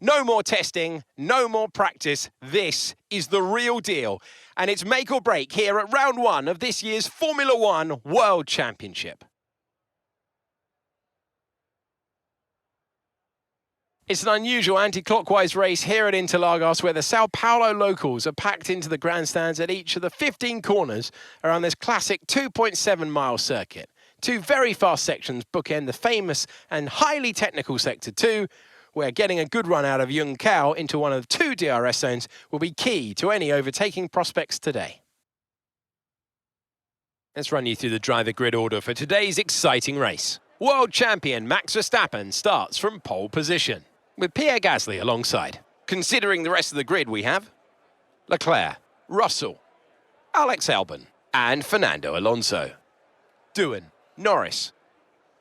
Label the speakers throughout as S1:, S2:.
S1: No more testing, no more practice. This is the real deal. And it's make or break here at round one of this year's Formula One World Championship. It's an unusual anti-clockwise race here at Interlagos, where the Sao Paulo locals are packed into the grandstands at each of the 15 corners around this classic 2.7-mile circuit. Two very fast sections bookend the famous and highly technical Sector 2, where getting a good run out of Yung Cao into one of two DRS zones will be key to any overtaking prospects today. Let's run you through the driver grid order for today's exciting race. World champion Max Verstappen starts from pole position, with Pierre Gasly alongside. Considering the rest of the grid, we have Leclerc, Russell, Alex Albon, and Fernando Alonso. Doohan, Norris,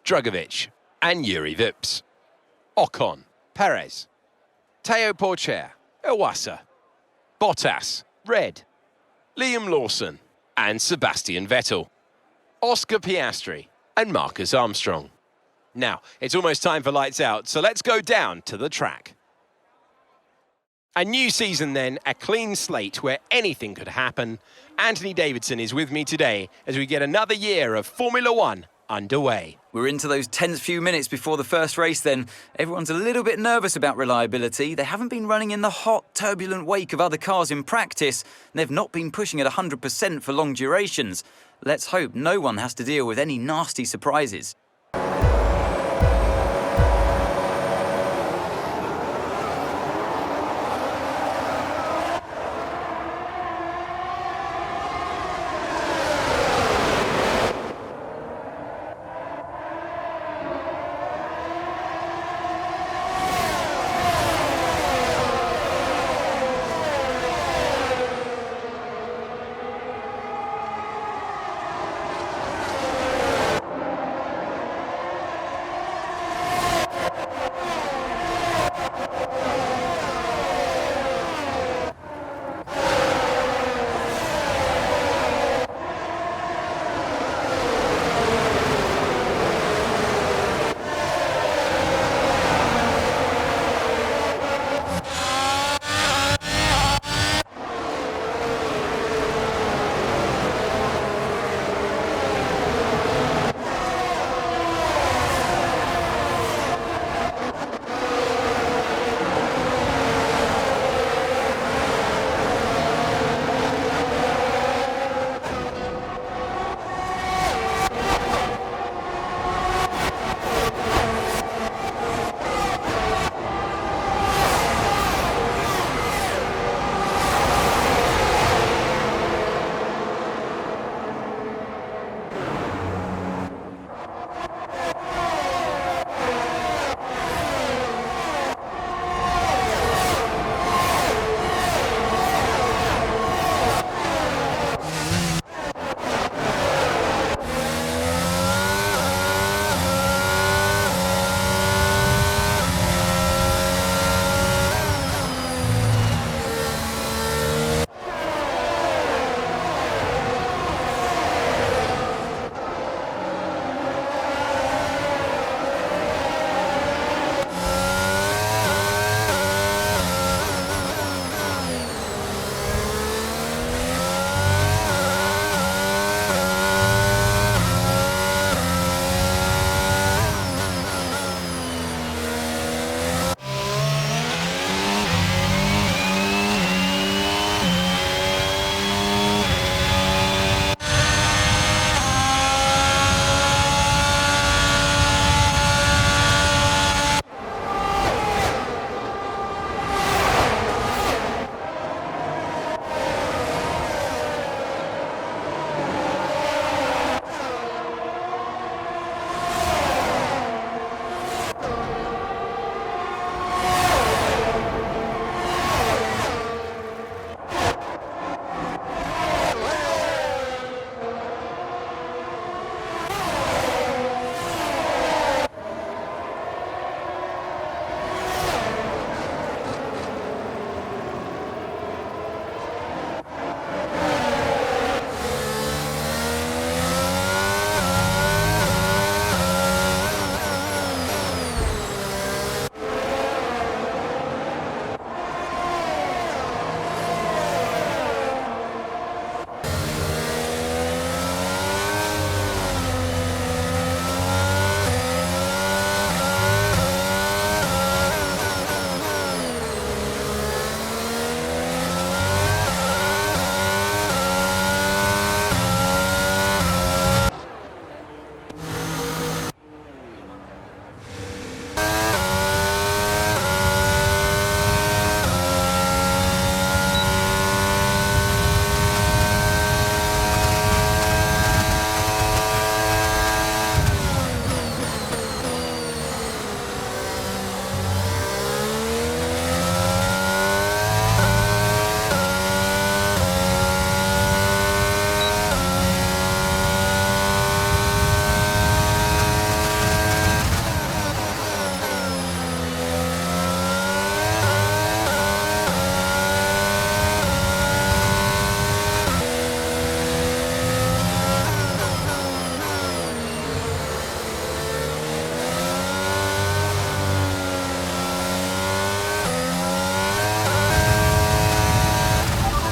S1: Drugovich, and Yuri Vips. Ocon, Perez, Teo Porcher, Iwasa, Bottas, Red, Liam Lawson, and Sebastian Vettel. Oscar Piastri and Marcus Armstrong. Now, it's almost time for lights out, so let's go down to the track. A new season then, a clean slate where anything could happen. Anthony Davidson is with me today as we get another year of Formula One underway.
S2: We're into those tense few minutes before the first race then. Everyone's a little bit nervous about reliability. They haven't been running in the hot, turbulent wake of other cars in practice, and they've not been pushing at 100% for long durations. Let's hope no one has to deal with any nasty surprises.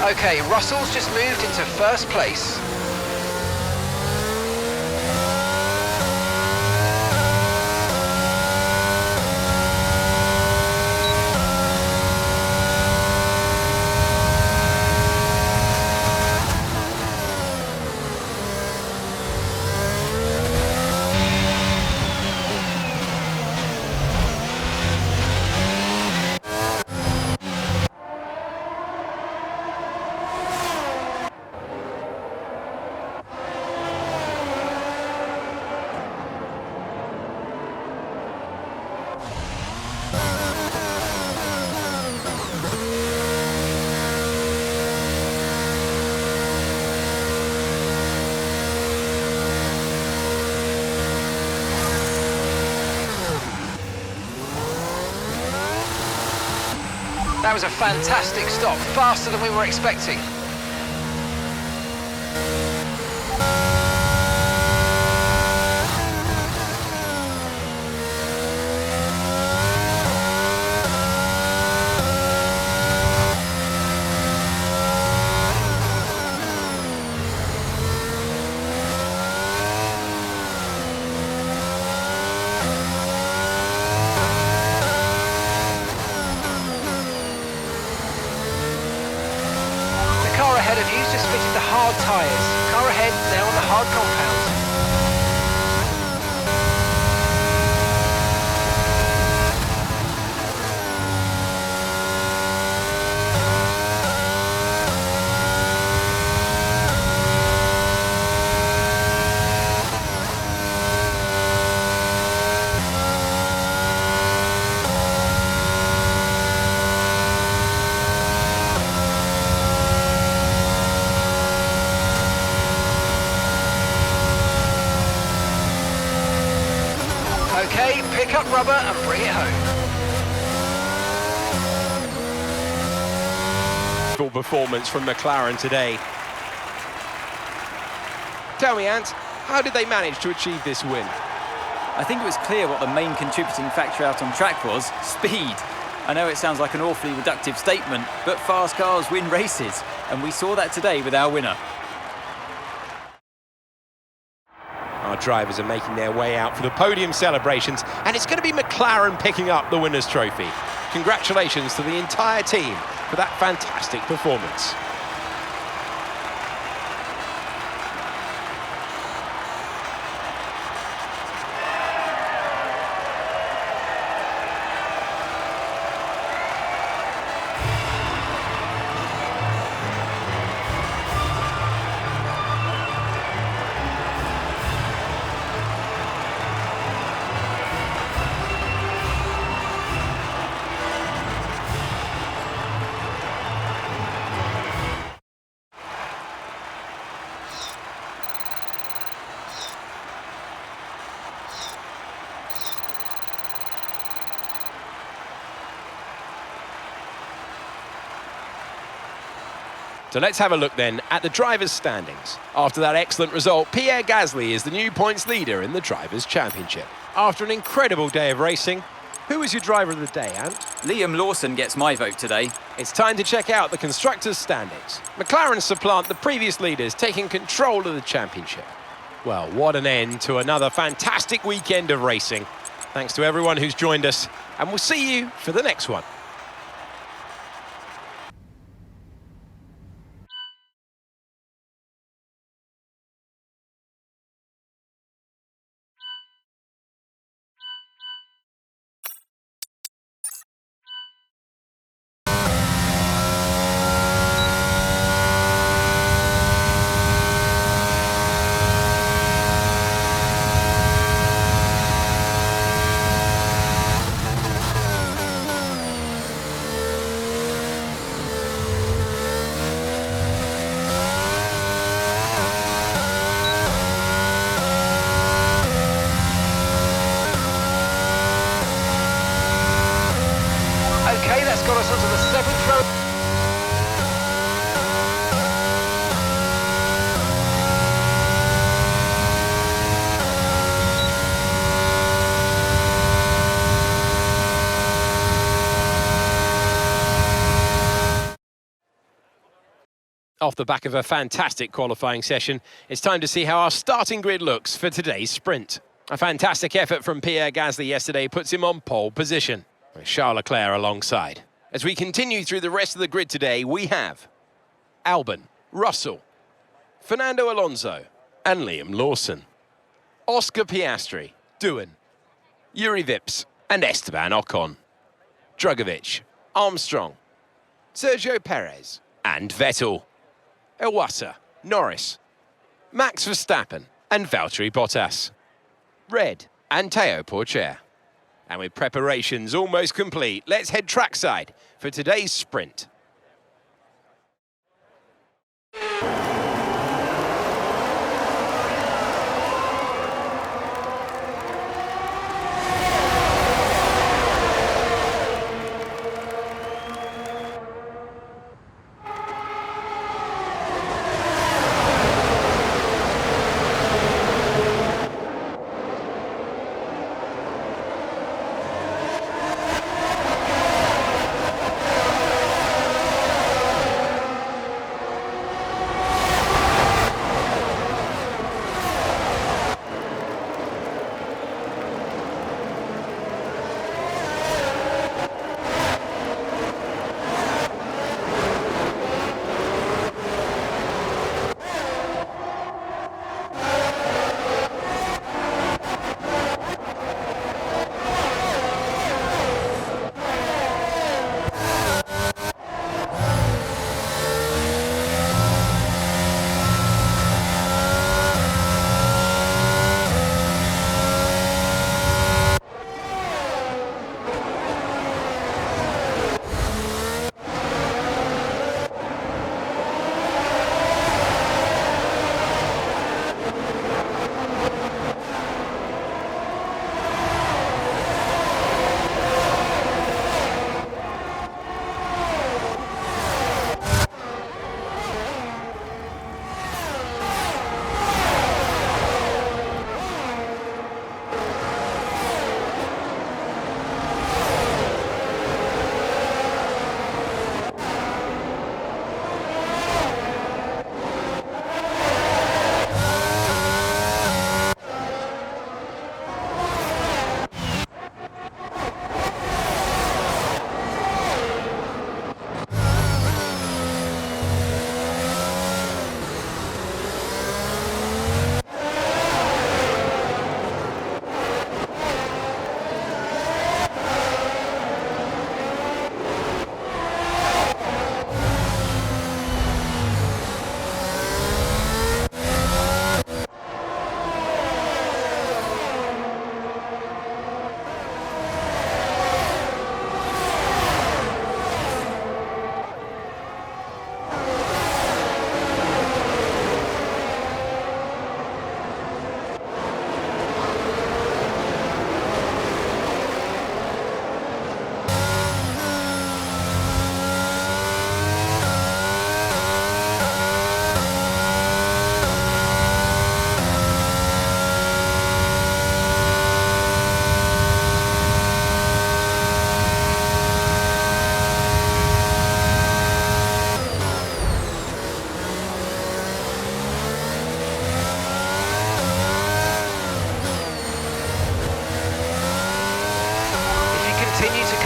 S3: Okay, Russell's just moved into first place. That was a fantastic stop, faster than we were expecting. The car ahead of you's just fitted the hard tyres. Car ahead now on the hard compound. Okay, pick up rubber and bring it home.
S1: Full performance from McLaren today. Tell me, Ant, how did they manage to achieve this win?
S2: I think it was clear what the main contributing factor out on track was: speed. I know it sounds like an awfully reductive statement, but fast cars win races, and we saw that today with our winner.
S1: Our drivers are making their way out for the podium celebrations, and it's going to be McLaren picking up the winner's trophy. Congratulations to the entire team for that fantastic performance. So let's have a look then at the drivers' standings. After that excellent result, Pierre Gasly is the new points leader in the Drivers' Championship. After an incredible day of racing, who was your driver of the day, Ant?
S2: Liam Lawson gets my vote today.
S1: It's time to check out the constructors' standings. McLaren supplant the previous leaders, taking control of the championship. Well, what an end to another fantastic weekend of racing. Thanks to everyone who's joined us, and we'll see you for the next one.
S3: Okay, that's got us onto the 7th row.
S1: Off the back of a fantastic qualifying session, it's time to see how our starting grid looks for today's sprint. A fantastic effort from Pierre Gasly yesterday puts him on pole position, with Charles Leclerc alongside. As we continue through the rest of the grid today, we have Albon, Russell, Fernando Alonso and Liam Lawson, Oscar Piastri, Doohan, Yuri Vips and Esteban Ocon, Drugovich, Armstrong, Sergio Perez and Vettel, Iwasa, Norris, Max Verstappen and Valtteri Bottas, Red and Teo Pourchaire. And with preparations almost complete, let's head trackside for today's sprint.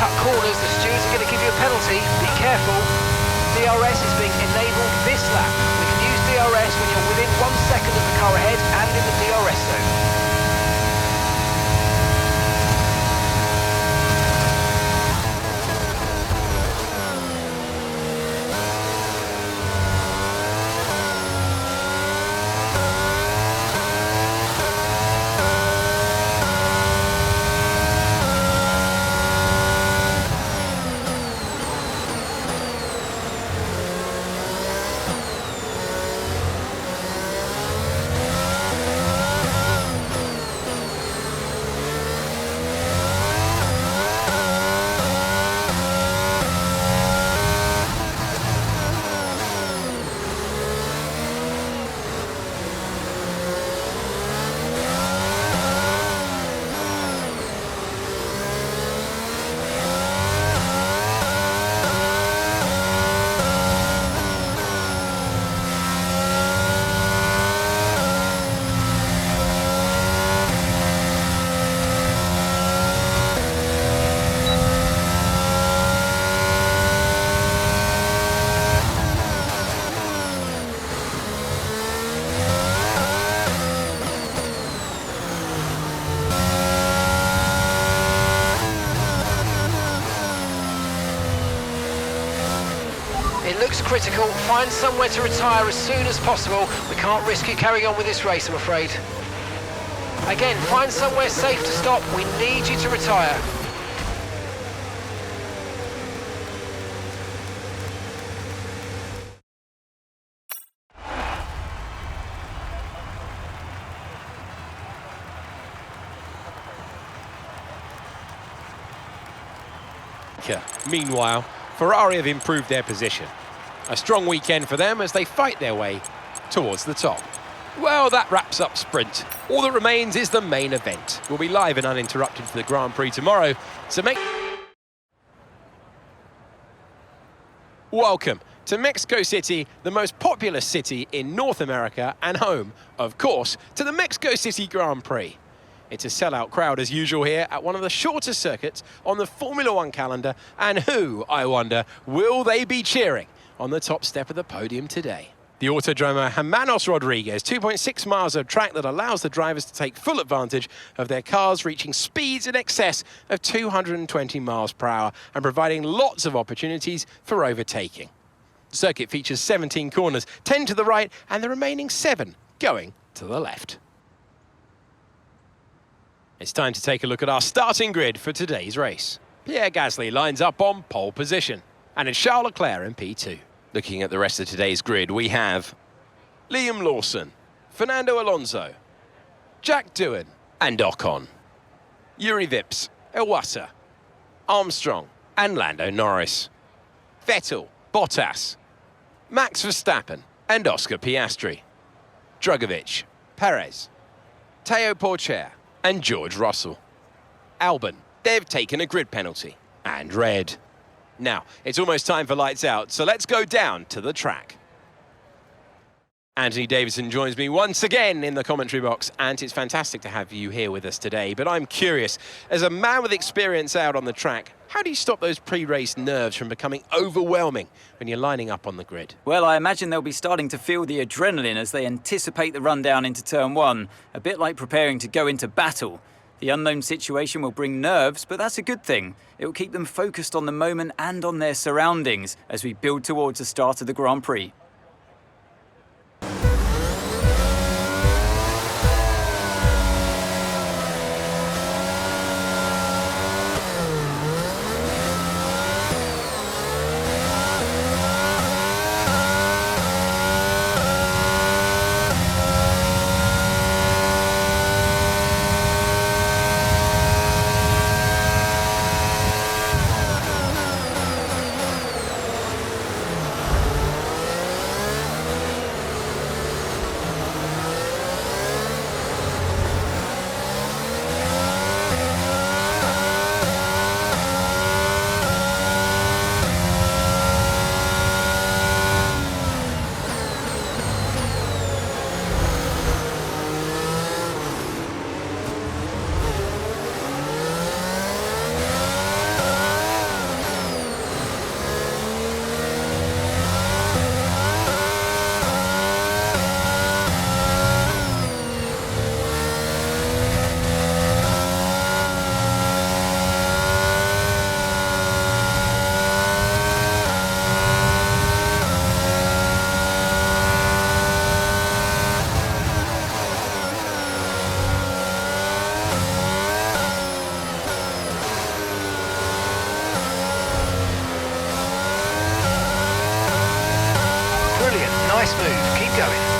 S3: cut corners, the stewards are going to give you a penalty. Be careful. DRS is being enabled this lap. We can use DRS when you're within 1 second of the car ahead and in the DRS zone. looks critical. Find somewhere to retire as soon as possible. We can't risk you carrying on with this race, I'm afraid. Again, find somewhere safe to stop. We need you to retire.
S1: Meanwhile, Ferrari have improved their position. A strong weekend for them as they fight their way towards the top. Well, that wraps up Sprint. All that remains is the main event. We'll be live and uninterrupted for the Grand Prix tomorrow, so Welcome to Mexico City, the most populous city in North America and home, of course, to the Mexico City Grand Prix. It's a sellout crowd as usual here at one of the shortest circuits on the Formula One calendar. And who, I wonder, will they be cheering on the top step of the podium today? The Autodromo Hermanos Rodriguez, 2.6 miles of track that allows the drivers to take full advantage of their cars, reaching speeds in excess of 220 miles per hour and providing lots of opportunities for overtaking. The circuit features 17 corners, 10 to the right and the remaining 7 going to the left. It's time to take a look at our starting grid for today's race. Pierre Gasly lines up on pole position, and it's Charles Leclerc in P2. Looking at the rest of today's grid, we have Liam Lawson, Fernando Alonso, Jack Doohan, and Ocon, Yuri Vips, Iwasa, Armstrong, and Lando Norris, Vettel, Bottas, Max Verstappen, and Oscar Piastri, Drugovich, Perez, Teo Porcher, and George Russell. Albon, they've taken a grid penalty. And red. Now, it's almost time for lights out, so let's go down to the track. Anthony Davidson joins me once again in the commentary box, and it's fantastic to have you here with us today. But I'm curious, as a man with experience out on the track, how do you stop those pre-race nerves from becoming overwhelming when you're lining up on the grid?
S2: Well, I imagine they'll be starting to feel the adrenaline as they anticipate the run down into turn 1, a bit like preparing to go into battle. The unknown situation will bring nerves, but that's a good thing. It will keep them focused on the moment and on their surroundings as we build towards the start of the Grand Prix.
S3: Nice move, keep going.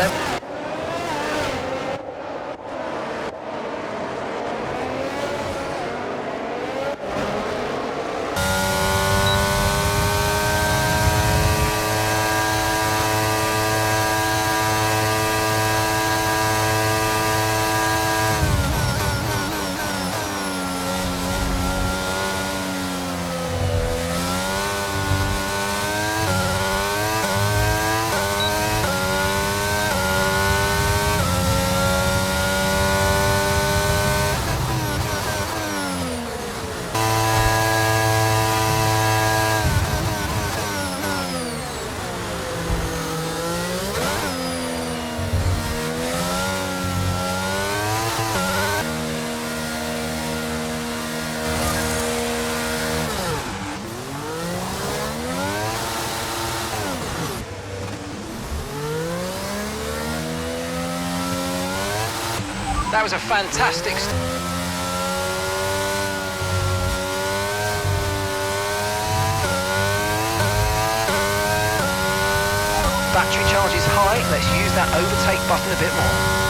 S3: level. That was a fantastic battery charge is high. Let's use that overtake button a bit more.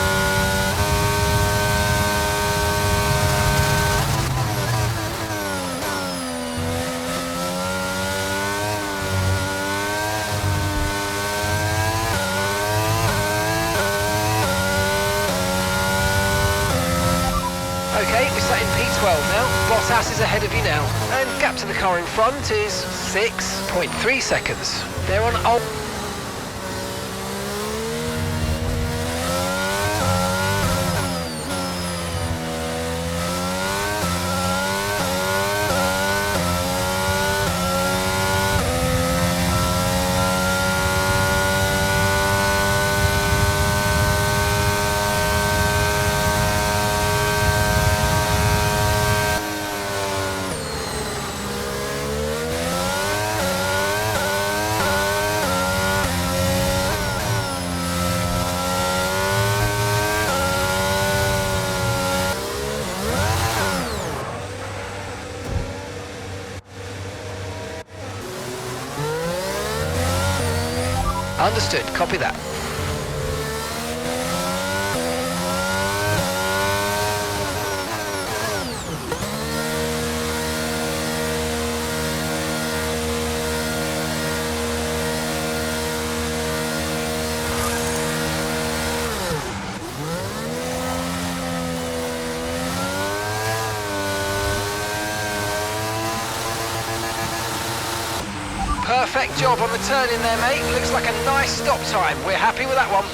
S3: Okay, we're sat in P12 now. Bottas is ahead of you now. And gap to the car in front is 6.3 seconds. They're on old... Understood, copy that. Perfect job on the turn in there, mate. Looks like a nice stop time. We're happy with that one.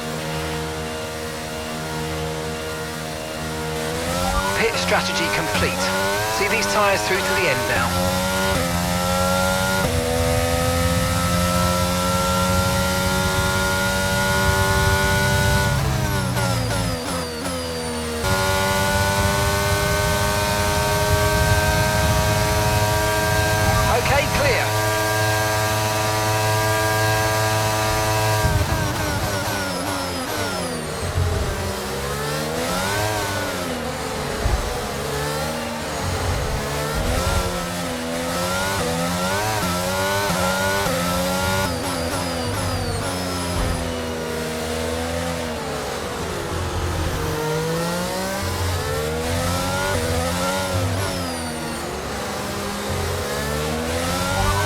S3: Pit strategy complete. See these tyres through to the end now.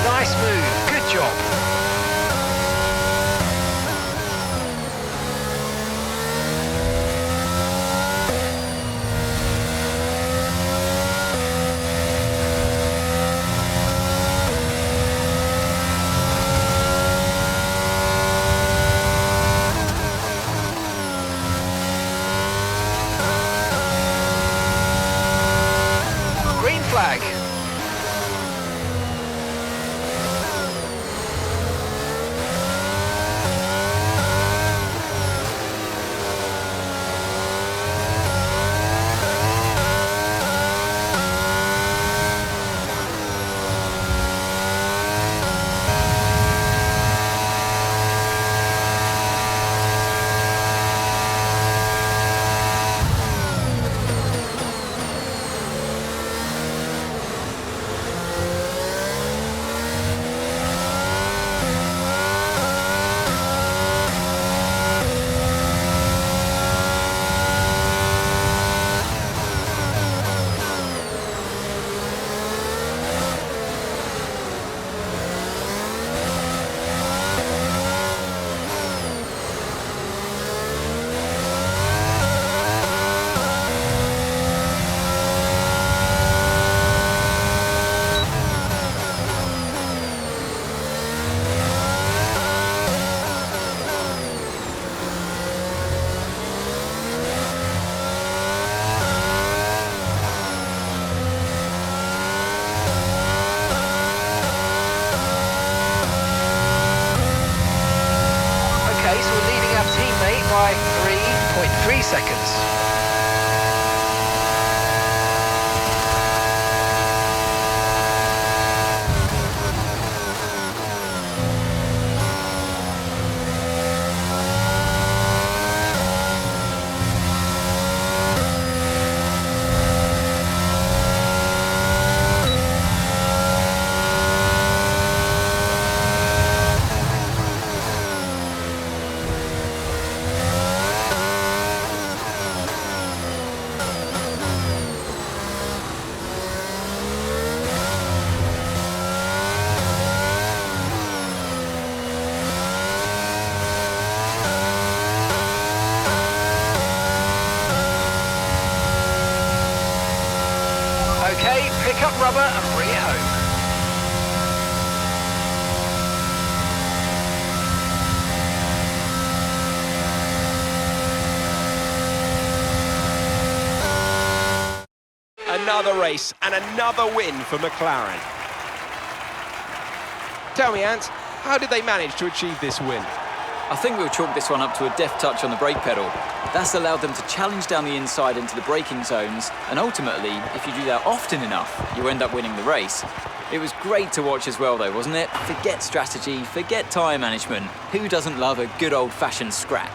S3: Nice move, good job. Green flag. 3 seconds. Okay, pick up rubber and bring it home.
S1: Another race and another win for McLaren. Tell me, Ant, how did they manage to achieve this win?
S2: I think we'll chalk this one up to a deft touch on the brake pedal. That's allowed them to challenge down the inside into the braking zones, and ultimately, if you do that often enough, you end up winning the race. It was great to watch as well though, wasn't it? Forget strategy, forget tyre management. Who doesn't love a good old-fashioned scrap?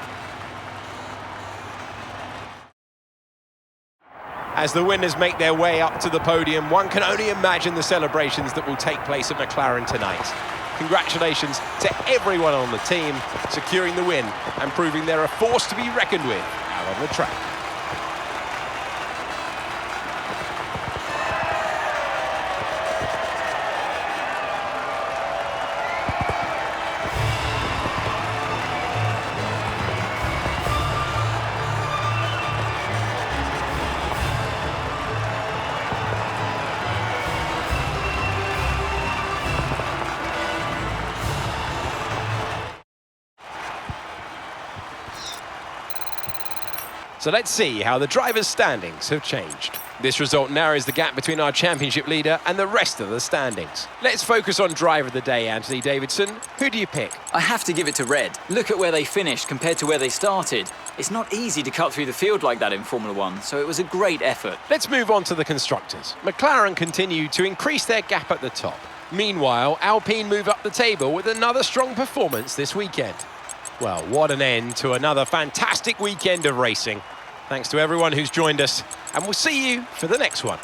S1: As the winners make their way up to the podium, one can only imagine the celebrations that will take place at McLaren tonight. Congratulations to everyone on the team, securing the win and proving they're a force to be reckoned with out on the track. So let's see how the drivers' standings have changed. This result narrows the gap between our championship leader and the rest of the standings. Let's focus on driver of the day, Anthony Davidson. Who do you pick?
S2: I have to give it to Red. Look at where they finished compared to where they started. It's not easy to cut through the field like that in Formula One, so it was a great effort.
S1: Let's move on to the constructors. McLaren continue to increase their gap at the top. Meanwhile, Alpine move up the table with another strong performance this weekend. Well, what an end to another fantastic weekend of racing. Thanks to everyone who's joined us, and we'll see you for the next one.